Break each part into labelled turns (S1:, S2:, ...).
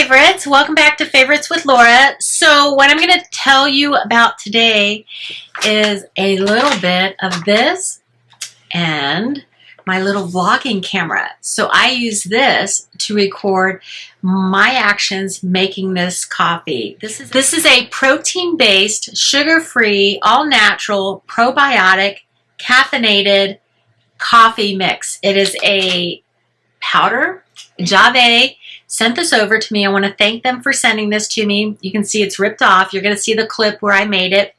S1: favorites. Welcome back to Favorites with Laura. So what I'm going to tell you about today is a little bit of this and my little vlogging camera. So I use this to record my actions making this coffee. This is a protein-based, sugar-free, all-natural, probiotic, caffeinated coffee mix. It is a powder. Jave sent this over to me. I want to thank them for sending this to me. You can see it's ripped off. You're going to see the clip where I made it.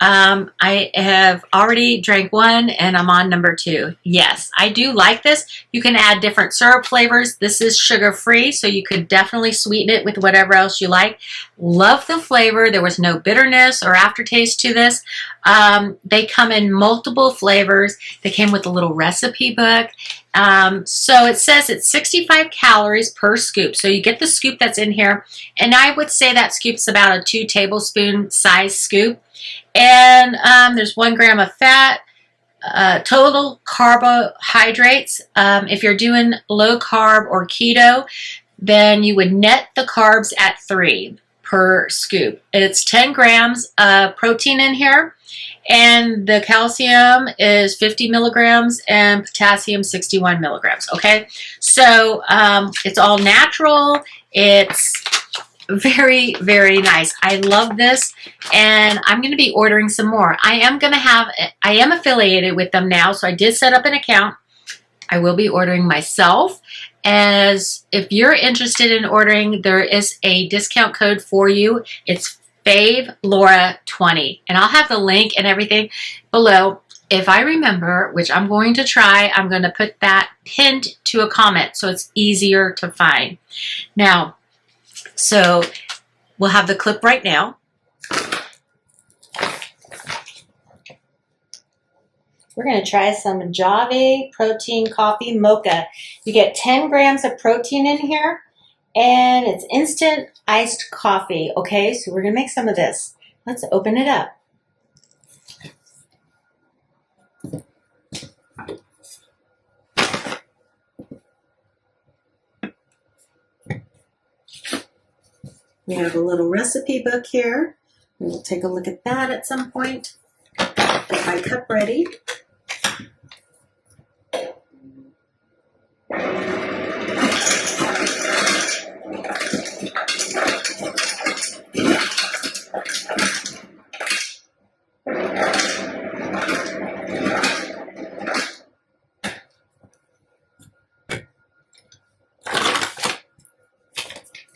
S1: I have already drank one and I'm on number 2. Yes, I do like this. You can add different syrup flavors. This is sugar-free, so you could definitely sweeten it with whatever else you like. Love the flavor. There was no bitterness or aftertaste to this. They come in multiple flavors. They came with a little recipe book. So it says it's 65 calories per scoop. So you get the scoop that's in here. And I would say that scoop's about a 2 tablespoon size scoop. And there's 1 gram of fat, total carbohydrates. If you're doing low carb or keto, then you would net the carbs at 3 per scoop. It's 10 grams of protein in here. And the calcium is 50 milligrams and potassium 61 milligrams. Okay, so it's all natural. It's very, very nice. I love this, and I'm going to be ordering some more. I am affiliated with them now, so I did set up an account. I will be ordering myself. As if you're interested in ordering, there is a discount code for you. It's FaveLaura20, and I'll have the link and everything below. If I remember, which I'm going to try, I'm going to put that pinned to a comment so it's easier to find. Now, so we'll have the clip right now. We're going to try some Javvy protein coffee mocha. You get 10 grams of protein in here, and it's instant iced coffee. Okay, so we're going to make some of this. Let's open it up. We have a little recipe book here. We'll take a look at that at some point. Get my cup ready.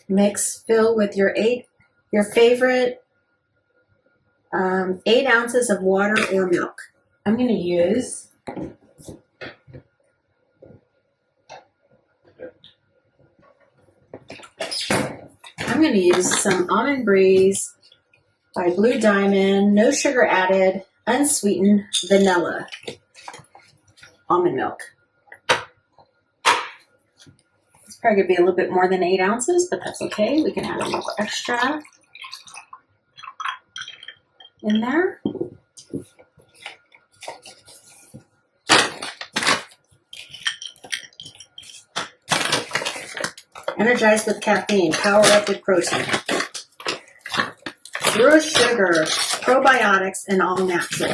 S1: Mix, fill with your favorite 8 ounces of water or milk. I'm going to use some Almond Breeze by Blue Diamond, no sugar added, unsweetened vanilla almond milk. Probably going to be a little bit more than 8 ounces, but that's okay. We can add a little extra in there. Energized with caffeine, power up with protein. 0 sugar, probiotics, and all natural.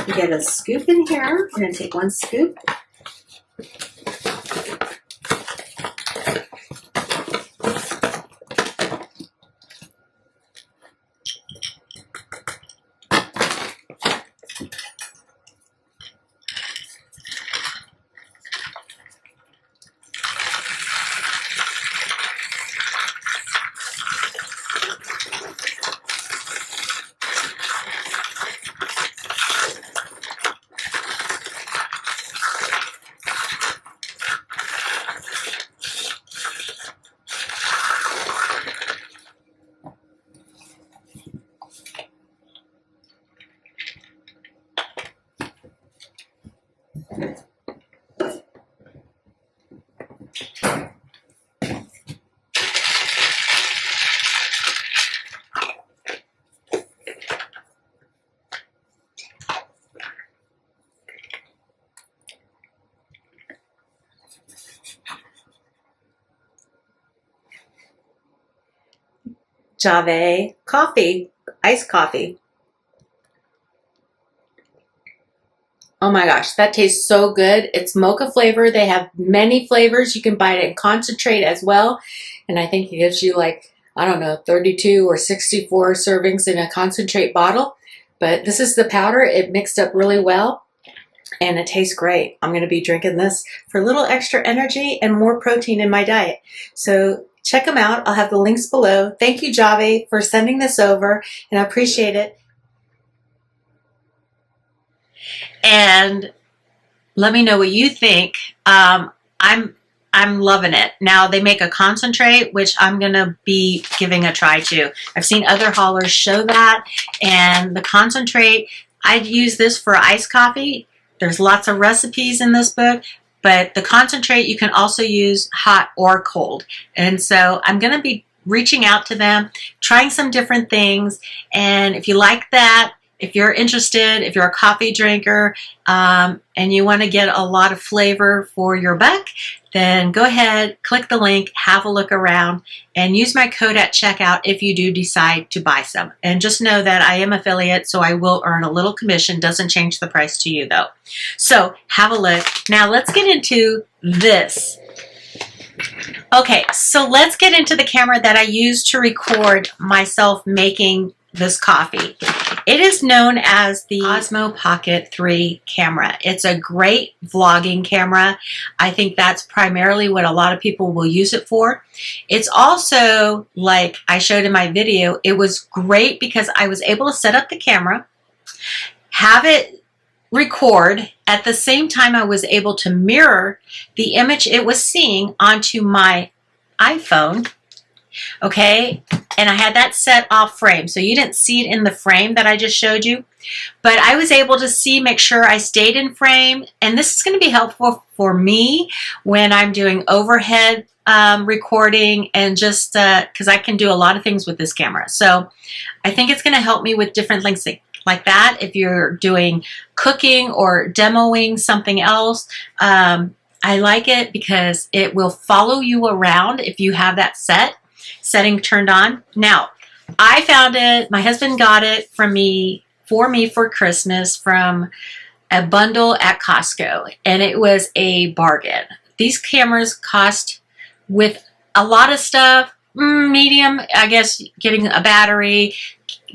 S1: You get a scoop in here. We're going to take 1 scoop. Jave coffee, iced coffee. Oh my gosh, that tastes so good. It's mocha flavor. They have many flavors. You can buy it in concentrate as well. And I think it gives you like, I don't know, 32 or 64 servings in a concentrate bottle. But this is the powder. It mixed up really well and it tastes great. I'm going to be drinking this for a little extra energy and more protein in my diet. So check them out. I'll have the links below. Thank you, Javvy, for sending this over, and I appreciate it. And let me know what you think. I'm loving it. Now they make a concentrate, which I'm gonna be giving a try to. I've seen other haulers show that, and the concentrate, I'd use this for iced coffee. There's lots of recipes in this book, but the concentrate you can also use hot or cold. And so I'm gonna be reaching out to them, trying some different things, and if you like that, if you're interested, if you're a coffee drinker, and you want to get a lot of flavor for your buck, then go ahead, click the link, have a look around, and use my code at checkout if you do decide to buy some. And just know that I am affiliate, so I will earn a little commission. Doesn't change the price to you, though. So have a look. Now let's get into this. Okay, so let's get into the camera that I use to record myself making this coffee. It is known as the Osmo Pocket 3 camera. It's a great vlogging camera. I think that's primarily what a lot of people will use it for. It's also, like I showed in my video, it was great because I was able to set up the camera, have it record, at the same time I was able to mirror the image it was seeing onto my iPhone. Okay, and I had that set off frame, so you didn't see it in the frame that I just showed you, but I was able to see, make sure I stayed in frame, and this is going to be helpful for me when I'm doing overhead recording, and just because I can do a lot of things with this camera. So I think it's going to help me with different things like that. If you're doing cooking or demoing something else, I like it because it will follow you around if you have that setting turned on. Now, I found it, my husband got it for me for Christmas from a bundle at Costco, and it was a bargain. These cameras cost, with a lot of stuff, medium, I guess, getting a battery,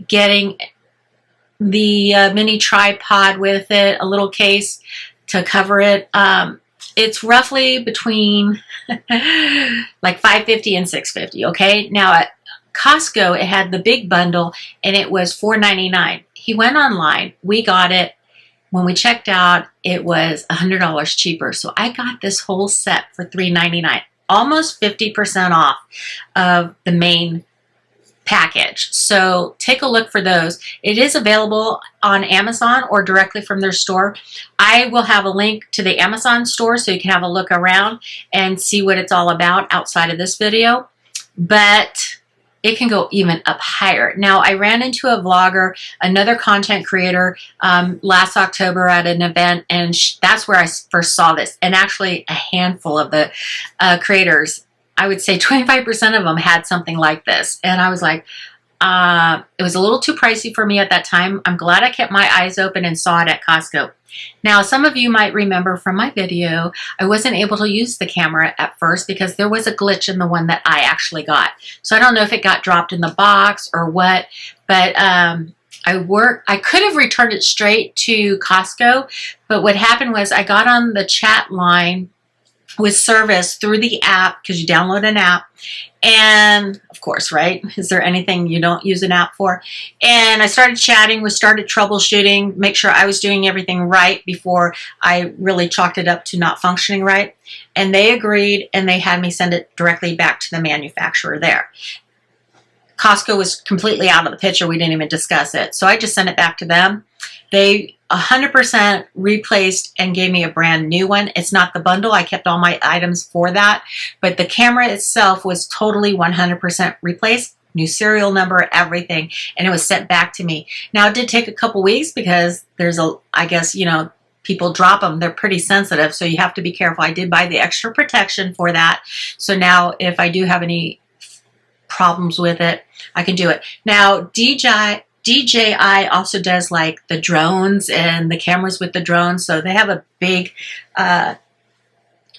S1: getting the mini tripod with it, a little case to cover it. It's roughly between like $550 and $650. Okay, now at Costco it had the big bundle and it was $4.99. He went online, we got it. When we checked out, it was $100 cheaper. So I got this whole set for $3.99, almost 50% off of the main package. So take a look for those. It is available on Amazon or directly from their store. I will have a link to the Amazon store so you can have a look around and see what it's all about outside of this video. But it can go even up higher. Now, I ran into a vlogger, another content creator, last October at an event, and that's where I first saw this. And actually a handful of the creators, I would say 25% of them had something like this. And I was like, it was a little too pricey for me at that time. I'm glad I kept my eyes open and saw it at Costco. Now, some of you might remember from my video, I wasn't able to use the camera at first because there was a glitch in the one that I actually got. So I don't know if it got dropped in the box or what, but I could have returned it straight to Costco, but what happened was I got on the chat line with service through the app, because you download an app, and of course, right, is there anything you don't use an app for? And I started chatting, we started troubleshooting, make sure I was doing everything right before I really chalked it up to not functioning right, and they agreed, and they had me send it directly back to the manufacturer there. Costco was completely out of the picture, we didn't even discuss it, so I just sent it back to them. They 100% replaced and gave me a brand new one. It's not the bundle. I kept all my items for that. But the camera itself was totally 100% replaced. New serial number, everything. And it was sent back to me. Now, it did take a couple weeks because there's I guess, you know, people drop them. They're pretty sensitive. So you have to be careful. I did buy the extra protection for that. So now if I do have any problems with it, I can do it. Now, DJI also does like the drones and the cameras with the drones, so they have a big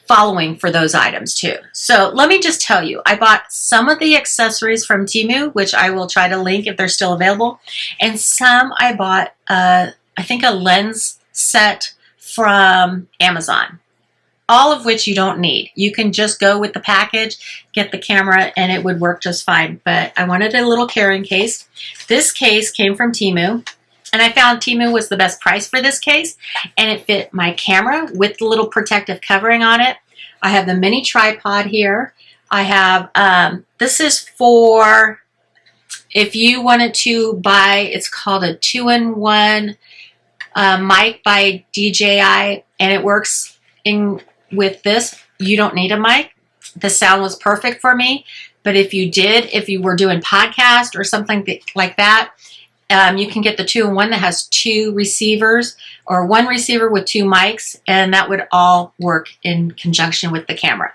S1: following for those items too. So let me just tell you, I bought some of the accessories from Temu, which I will try to link if they're still available, and some I bought, I think, a lens set from Amazon, all of which you don't need. You can just go with the package, get the camera, and it would work just fine. But I wanted a little carrying case. This case came from Temu, and I found Temu was the best price for this case, and it fit my camera with the little protective covering on it. I have the mini tripod here. I have, this is for if you wanted to buy, it's called a 2-in-1 mic by DJI, and it works with this. You don't need a mic. The sound was perfect for me, but if you were doing podcast or something like that, you can get the 2-in-1 that has 2 receivers, or 1 receiver with 2 mics, and that would all work in conjunction with the camera.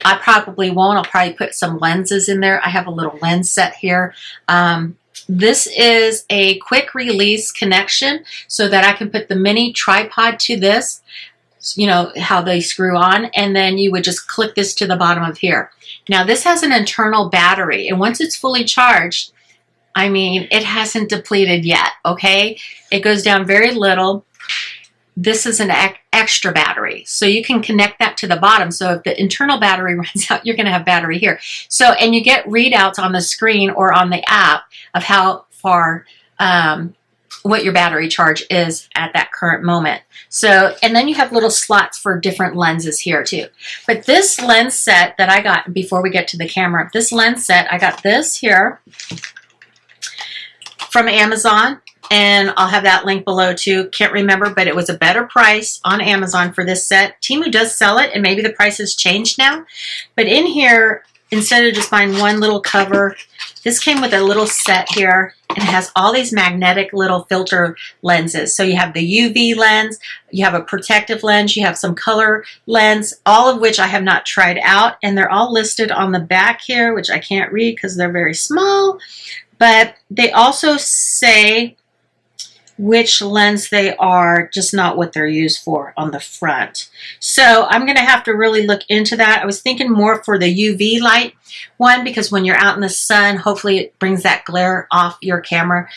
S1: I probably won't. I'll probably put some lenses in there. I have a little lens set here. This is a quick release connection so that I can put the mini tripod to this, you know, how they screw on, and then you would just click this to the bottom of here. Now, this has an internal battery, and once it's fully charged, I mean, it hasn't depleted yet, okay? It goes down very little. This is an extra battery, so you can connect that to the bottom. So if the internal battery runs out, you're going to have battery here. So, and you get readouts on the screen or on the app of how far, what your battery charge is at that current moment. So, and then you have little slots for different lenses here too. But this lens set that I got, before we get to the camera, this lens set, I got this here from Amazon, and I'll have that link below too. Can't remember, but it was a better price on Amazon for this set. Temu does sell it, and maybe the price has changed now. But in here, instead of just buying one little cover, this came with a little set here, and it has all these magnetic little filter lenses. So you have the UV lens, you have a protective lens, you have some color lens, all of which I have not tried out, and they're all listed on the back here, which I can't read because they're very small. But they also say which lens they are, just not what they're used for on the front. So I'm going to have to really look into that. I was thinking more for the UV light one, because when you're out in the sun, hopefully it brings that glare off your camera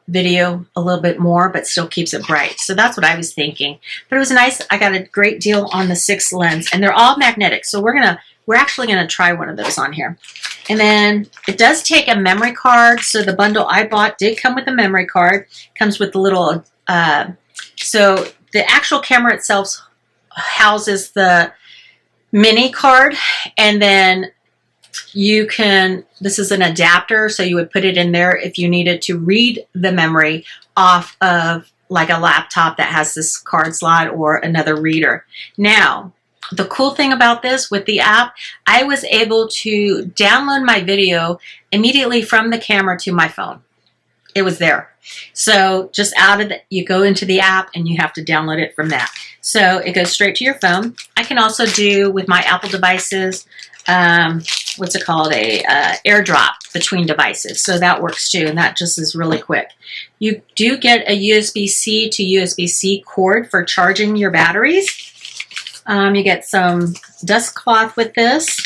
S1: video a little bit more, but still keeps it bright. So that's what I was thinking. But it was nice. I got a great deal on the 6 lens, and they're all magnetic. So we're actually going to try one of those on here. And then it does take a memory card. So the bundle I bought did come with a memory card. Comes with the little, so the actual camera itself houses the mini card. And then you can, this is an adapter. So you would put it in there if you needed to read the memory off of like a laptop that has this card slot or another reader. Now, the cool thing about this with the app, I was able to download my video immediately from the camera to my phone. It was there. So just you go into the app and you have to download it from that. So it goes straight to your phone. I can also do with my Apple devices, what's it called, a AirDrop between devices. So that works too, and that just is really quick. You do get a USB-C to USB-C cord for charging your batteries. You get some dust cloth with this.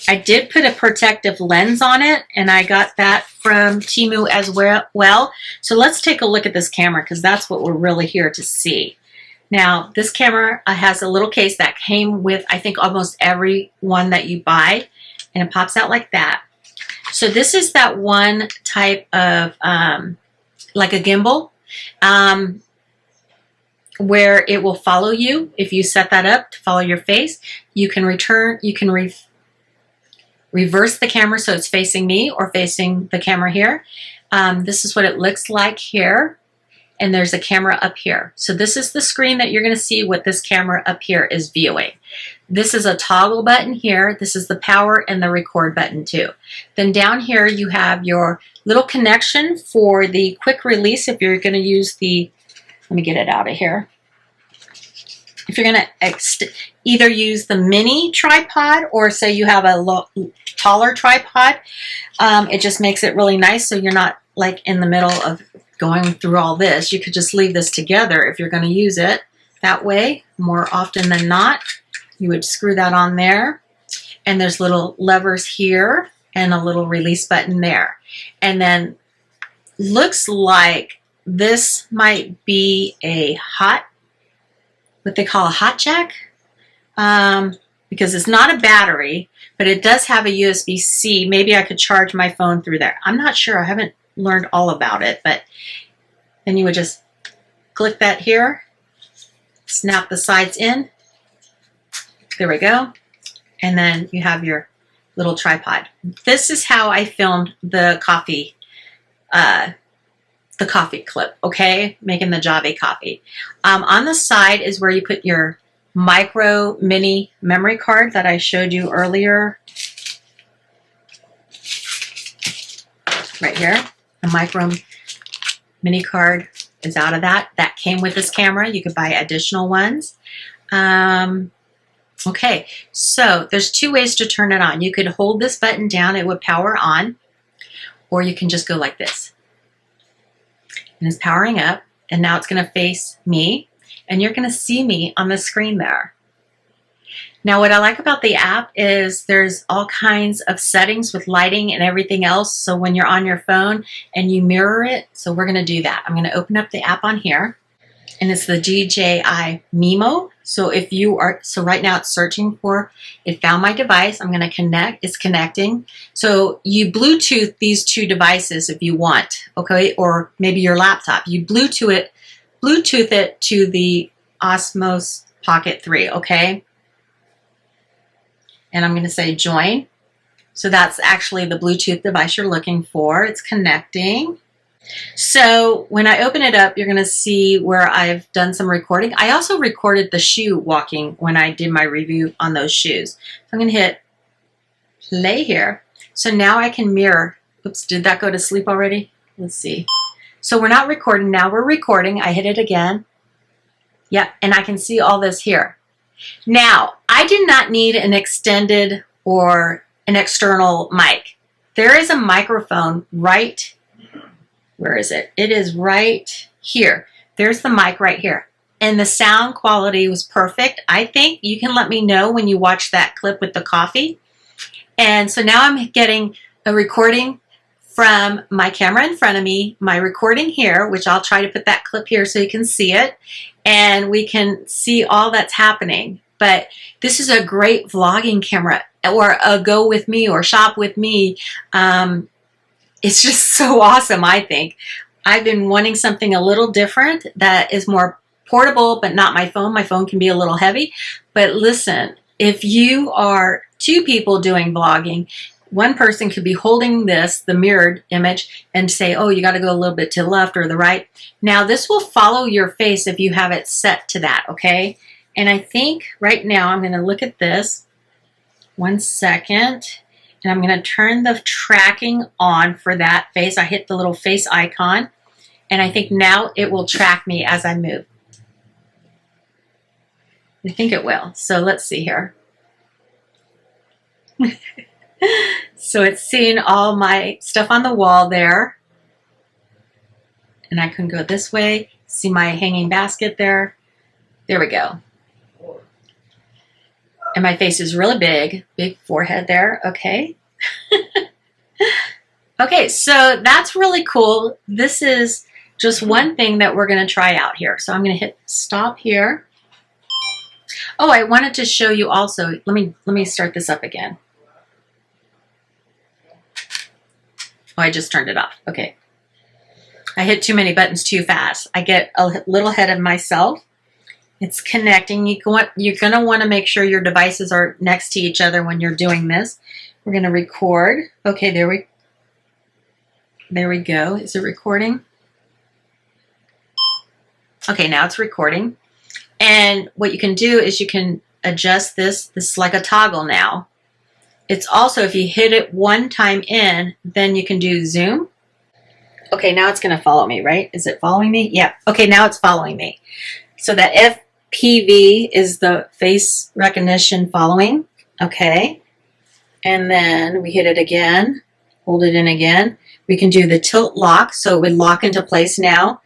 S1: I did put a protective lens on it, and I got that from Temu as well. So let's take a look at this camera, because that's what we're really here to see. Now, this camera has a little case that came with, I think, almost every one that you buy, and it pops out like that. So this is that one type of, like a gimbal, where it will follow you. If you set that up to follow your face, you can reverse the camera so it's facing me or facing the camera here. This is what it looks like here, and there's a camera up here. So this is the screen that you're going to see what this camera up here is viewing. This is a toggle button here. This is the power and the record button too. Then down here you have your little connection for the quick release if you're going to use the, let me get it out of here. If you're going to either use the mini tripod, or say you have a taller tripod. It just makes it really nice so you're not like in the middle of going through all this. You could just leave this together if you're going to use it that way. More often than not, you would screw that on there. And there's little levers here and a little release button there. And then looks like this might be a what they call a hot jack, because it's not a battery, but it does have a USB-C. Maybe I could charge my phone through there. I'm not sure. I haven't learned all about it, but then you would just click that here, snap the sides in. There we go. And then you have your little tripod. This is how I filmed the coffee clip, okay? Making the Jave coffee. On the side is where you put your micro mini memory card that I showed you earlier. Right here. The micro mini card is out of that. That came with this camera. You could buy additional ones. Okay, so there's two ways to turn it on. You could hold this button down, it would power on, or you can just go like this. And it's powering up, and now it's going to face me, and you're going to see me on the screen there. Now, what I like about the app is there's all kinds of settings with lighting and everything else, so when you're on your phone and you mirror it, so we're going to do that. I'm going to open up the app on here, and it's the DJI Mimo. So if you are, so right now it's searching for, it found my device. I'm going to connect, it's connecting. So you Bluetooth these two devices if you want, okay? Or maybe your laptop. You Bluetooth it to the Osmo Pocket 3, okay? And I'm going to say join. So that's actually the Bluetooth device you're looking for. It's connecting. So when I open it up, you're going to see where I've done some recording. I also recorded the shoe walking when I did my review on those shoes. So I'm going to hit play here. So now I can mirror. Oops, did that go to sleep already? Let's see. So we're not recording. Now we're recording. I hit it again. Yep, and I can see all this here. Now, I did not need an extended or an external mic. There is a microphone right. Where is it? It is right here. There's the mic right here. And the sound quality was perfect. I think you can let me know when you watch that clip with the coffee. And so now I'm getting a recording from my camera in front of me, my recording here, which I'll try to put that clip here so you can see it. And we can see all that's happening. But this is a great vlogging camera, or a go with me or shop with me. It's just so awesome, I think. I've been wanting something a little different that is more portable, but not my phone. My phone can be a little heavy. But listen, if you are two people doing vlogging, one person could be holding this, the mirrored image, and say, oh, you got to go a little bit to the left or the right. Now, this will follow your face if you have it set to that, okay? And I think right now I'm going to look at this. 1 second. And I'm going to turn the tracking on for that face. I hit the little face icon. And I think now it will track me as I move. I think it will. So let's see here. So it's seeing all my stuff on the wall there. And I can go this way. See my hanging basket there. There we go. And my face is really big. Big forehead there. Okay. Okay, so that's really cool. This is just one thing that we're going to try out here. So I'm going to hit stop here. Oh, I wanted to show you also. Let me start this up again. Oh, I just turned it off. Okay. I hit too many buttons too fast. I get a little ahead of myself. It's connecting. You're going to want to make sure your devices are next to each other when you're doing this. We're going to record. Okay, there we go. Is it recording? Okay, now it's recording. And what you can do is you can adjust this. This is like a toggle now. It's also, if you hit it one time in, then you can do zoom. Okay, now it's going to follow me, right? Is it following me? Yeah. Okay, now it's following me. So that FPV is the face recognition following. Okay. And then we hit it again, hold it in again. We can do the tilt lock, so it would lock into place now.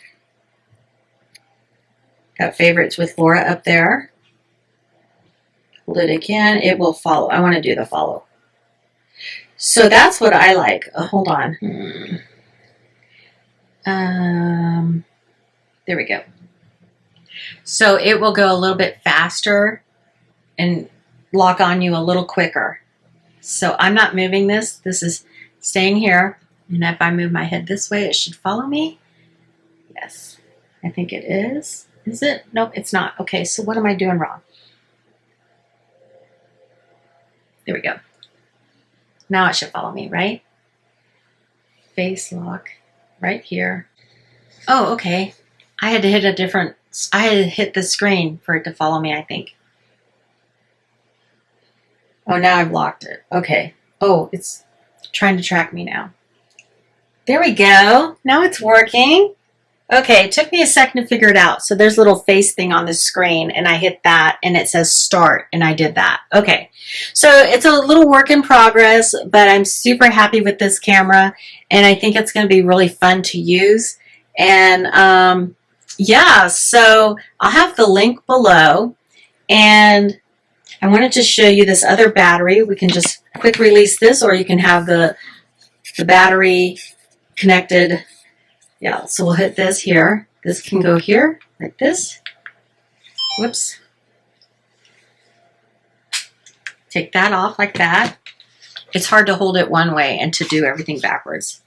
S1: Got favorites with Laura up there. Hold it again, it will follow. I want to do the follow. So that's what I like. Hold on. There we go. So it will go a little bit faster and lock on you a little quicker. So I'm not moving this. This is staying here. And if I move my head this way, it should follow me. Yes, I think it is. Is it? Nope, it's not. Okay, so what am I doing wrong? There we go. Now it should follow me, right? Face lock right here. Oh, okay. I had to hit a different, I had to hit the screen for it to follow me, I think. Oh, now I've locked it. Okay. Oh, it's trying to track me now. There we go. Now it's working. Okay, it took me a second to figure it out. So there's a little face thing on the screen, and I hit that, and it says start, and I did that. Okay, so it's a little work in progress, but I'm super happy with this camera, and I think it's going to be really fun to use. And yeah, so I'll have the link below, and I wanted to show you this other battery. We can just quick release this, or you can have the battery connected. Yeah, so we'll hit this here. This can go here, like this. Whoops. Take that off like that. It's hard to hold it one way and to do everything backwards.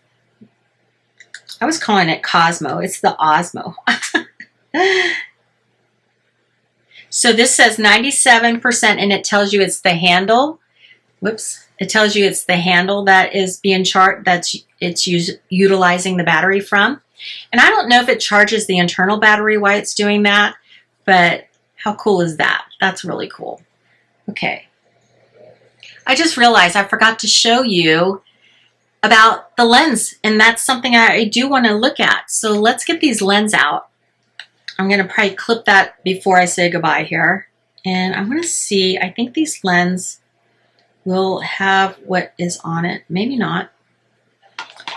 S1: I was calling it Cosmo. It's the Osmo. So this says 97%, and it tells you it's the handle. Whoops. It tells you it's the handle that is being charged, it's utilizing the battery from. And I don't know if it charges the internal battery while it's doing that, but how cool is that? That's really cool. Okay. I just realized I forgot to show you about the lens, and that's something I do want to look at. So let's get these lens out. I'm going to probably clip that before I say goodbye here. And I want to see, I think these lens will have what is on it. Maybe not.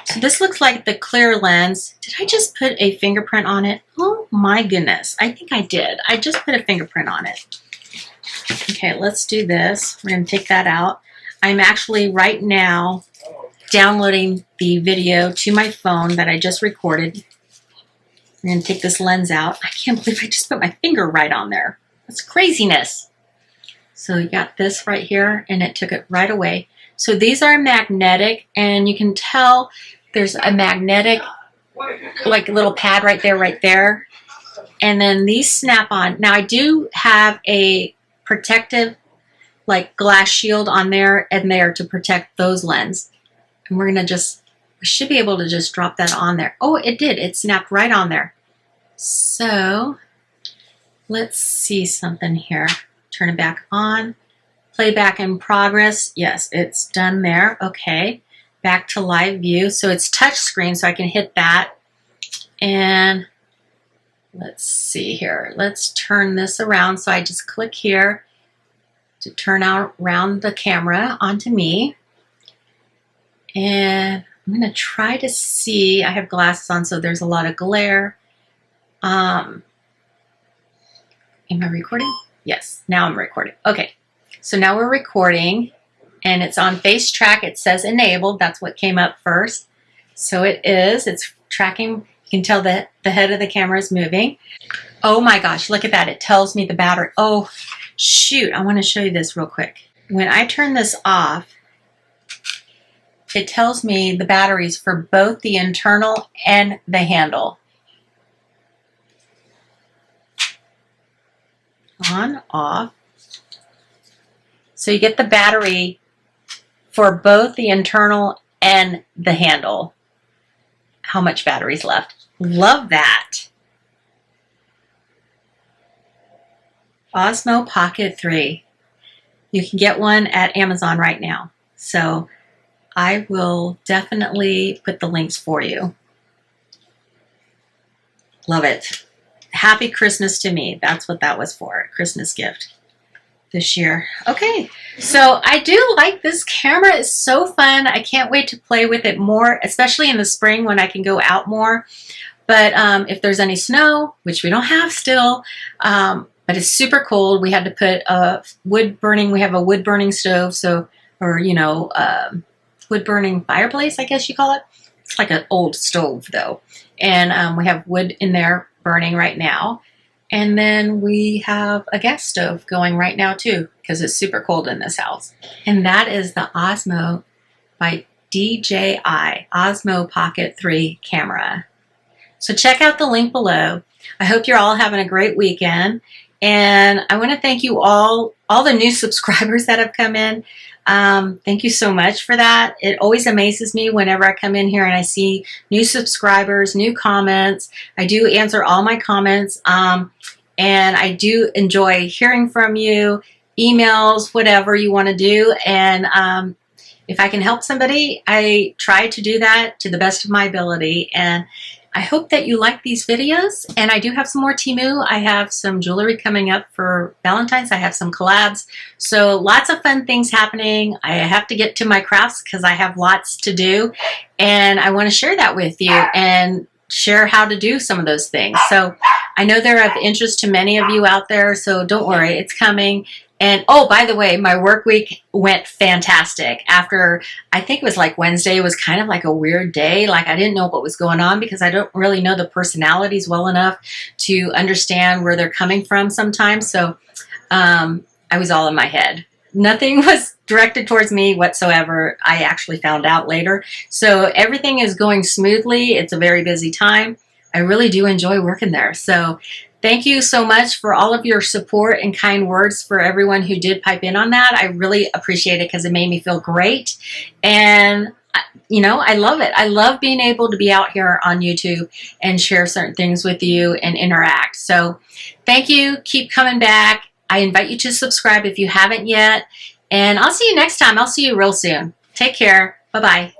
S1: So this looks like the clear lens. Did I just put a fingerprint on it? Oh my goodness. I think I did. I just put a fingerprint on it. Okay, let's do this. We're going to take that out. I'm actually right now downloading the video to my phone that I just recorded. I'm going to take this lens out. I can't believe I just put my finger right on there. That's craziness. So you got this right here, and it took it right away. So these are magnetic, and you can tell there's a magnetic, like little pad right there. And then these snap on. Now I do have a protective, like glass shield on there and there to protect those lenses. And we're gonna just, we should be able to just drop that on there. Oh, it did. It snapped right on there. So let's see something here. Turn it back on. Playback in progress. Yes, it's done there. Okay. Back to live view. So it's touch screen, so I can hit that. And let's see here. Let's turn this around. So I just click here to turn out around the camera onto me. And I'm going to try to see. I have glasses on, so there's a lot of glare. Am I recording? Yes, now I'm recording. Okay, so now we're recording, and it's on face track. It says enabled. That's what came up first. So it is. It's tracking. You can tell that the head of the camera is moving. Oh my gosh, look at that. It tells me the battery. Oh, shoot. I want to show you this real quick. When I turn this off, it tells me the batteries for both the internal and the handle. On, off. So you get the battery for both the internal and the handle. How much battery's left? Love that. Osmo Pocket 3. You can get one at Amazon right now. So I will definitely put the links for you. Love it. Happy Christmas to me. That's what that was for, a Christmas gift. this year. Okay, so I do like this camera. It's so fun. I can't wait to play with it more, especially in the spring when I can go out more. But if there's any snow, which we don't have still, but it's super cold, we had to put a wood burning, we have a wood burning stove, so, or, you know, wood burning fireplace, I guess you call it. It's like an old stove though. And we have wood in there burning right now. And then we have a gas stove going right now too, because it's super cold in this house. And that is the Osmo by DJI Osmo Pocket 3 camera. So check out the link below. I hope you're all having a great weekend. And I want to thank you all the new subscribers that have come in. Thank you so much for that. It always amazes me whenever I come in here and I see new subscribers, new comments. I do answer all my comments. And I do enjoy hearing from you, emails, whatever you want to do. And if I can help somebody, I try to do that to the best of my ability. And I hope that you like these videos, and I do have some more Temu. I have some jewelry coming up for Valentine's. I have some collabs. So lots of fun things happening. I have to get to my crafts because I have lots to do, and I want to share that with you and share how to do some of those things. So I know they're of interest to many of you out there, so don't worry, it's coming. And oh, by the way, my work week went fantastic. After, I think it was like Wednesday, was kind of like a weird day. Like I didn't know what was going on because I don't really know the personalities well enough to understand where they're coming from sometimes. So I was all in my head. Nothing was directed towards me whatsoever. I actually found out later. So everything is going smoothly. It's a very busy time. I really do enjoy working there. So thank you so much for all of your support and kind words for everyone who did pipe in on that. I really appreciate it because it made me feel great. And, you know, I love it. I love being able to be out here on YouTube and share certain things with you and interact. So thank you. Keep coming back. I invite you to subscribe if you haven't yet. And I'll see you next time. I'll see you real soon. Take care. Bye-bye.